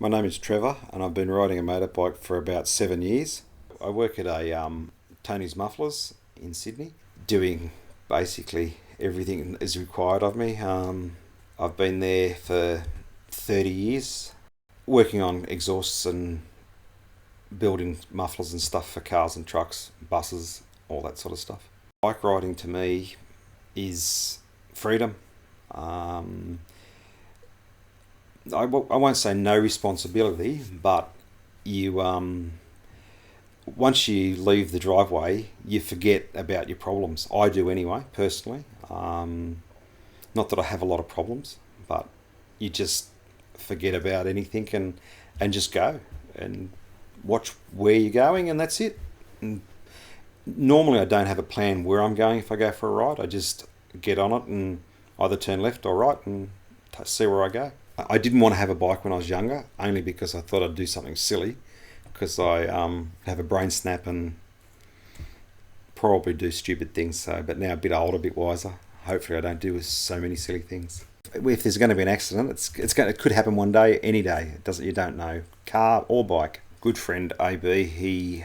My name is Trevor, and I've been riding a motorbike for about 7 years. I work at a Tony's Mufflers in Sydney, doing basically everything that is required of me. I've been there for 30 years, working on exhausts and building mufflers and stuff for cars and trucks, buses, all that sort of stuff. Bike riding to me is freedom. Um, I won't say no responsibility, but you once you leave the driveway, you forget about your problems. I do anyway, personally. Not that I have a lot of problems, but you just forget about anything and just go and watch where you're going, and that's it. And normally, I don't have a plan where I'm going if I go for a ride. I just get on it and either turn left or right and see where I go. I didn't want to have a bike when I was younger, only because I thought I'd do something silly, because I have a brain snap and probably do stupid things. So, but now a bit older, a bit wiser. Hopefully, I don't do so many silly things. If there's going to be an accident, it could happen one day, any day. It doesn't, you don't know, car or bike. Good friend AB, he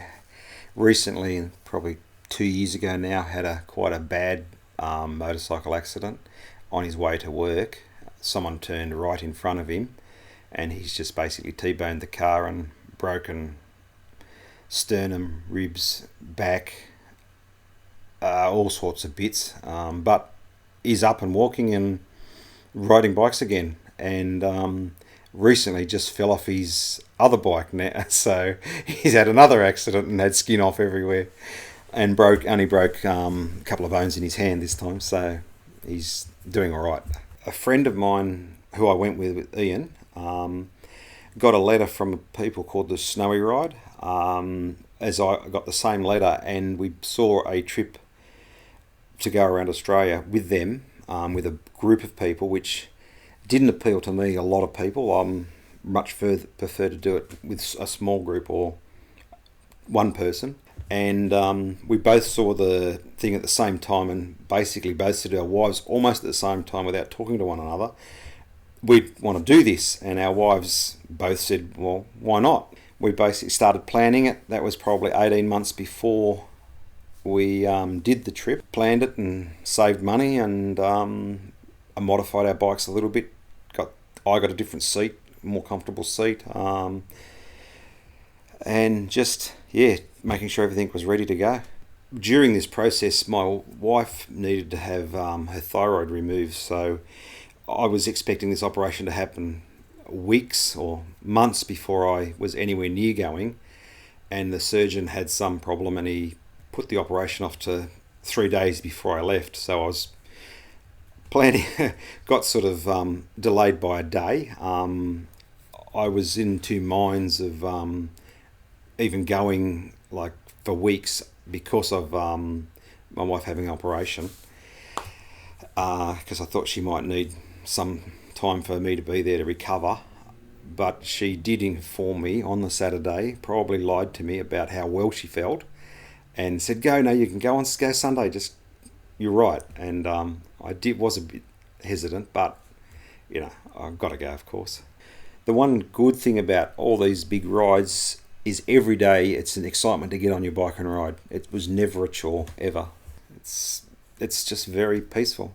recently, probably 2 years ago now, had quite a bad motorcycle accident on his way to work. Someone turned right in front of him, and he's just basically T-boned the car and broken sternum, ribs, back, all sorts of bits. But he's up and walking and riding bikes again, and recently just fell off his other bike now. So he's had another accident and had skin off everywhere, and only broke a couple of bones in his hand this time. So he's doing all right. A friend of mine who I went with Ian, got a letter from people called the Snowy Ride. As I got the same letter, and we saw a trip to go around Australia with them, with a group of people, which didn't appeal to me. A lot of people. Much further prefer to do it with a small group or one person. And we both saw the thing at the same time, and basically both said to our wives almost at the same time without talking to one another, we want to do this. And our wives both said, well, why not? We basically started planning it. That was probably 18 months before we did the trip. Planned it and saved money, and modified our bikes a little bit. I got a different seat, more comfortable seat, and just, yeah, making sure everything was ready to go. During this process, my wife needed to have her thyroid removed, so I was expecting this operation to happen weeks or months before I was anywhere near going, and the surgeon had some problem, and he put the operation off to 3 days before I left. So I was planning, got sort of delayed by a day. I was in two minds of even going like for weeks because of my wife having an operation, because I thought she might need some time for me to be there to recover. But she did inform me on the Saturday, probably lied to me about how well she felt, and said, "Go, no, you can go Sunday. Just, you're right." And was a bit hesitant, but I've got to go, of course. The one good thing about all these big rides is every day it's an excitement to get on your bike and ride. It was never a chore ever. It's just very peaceful.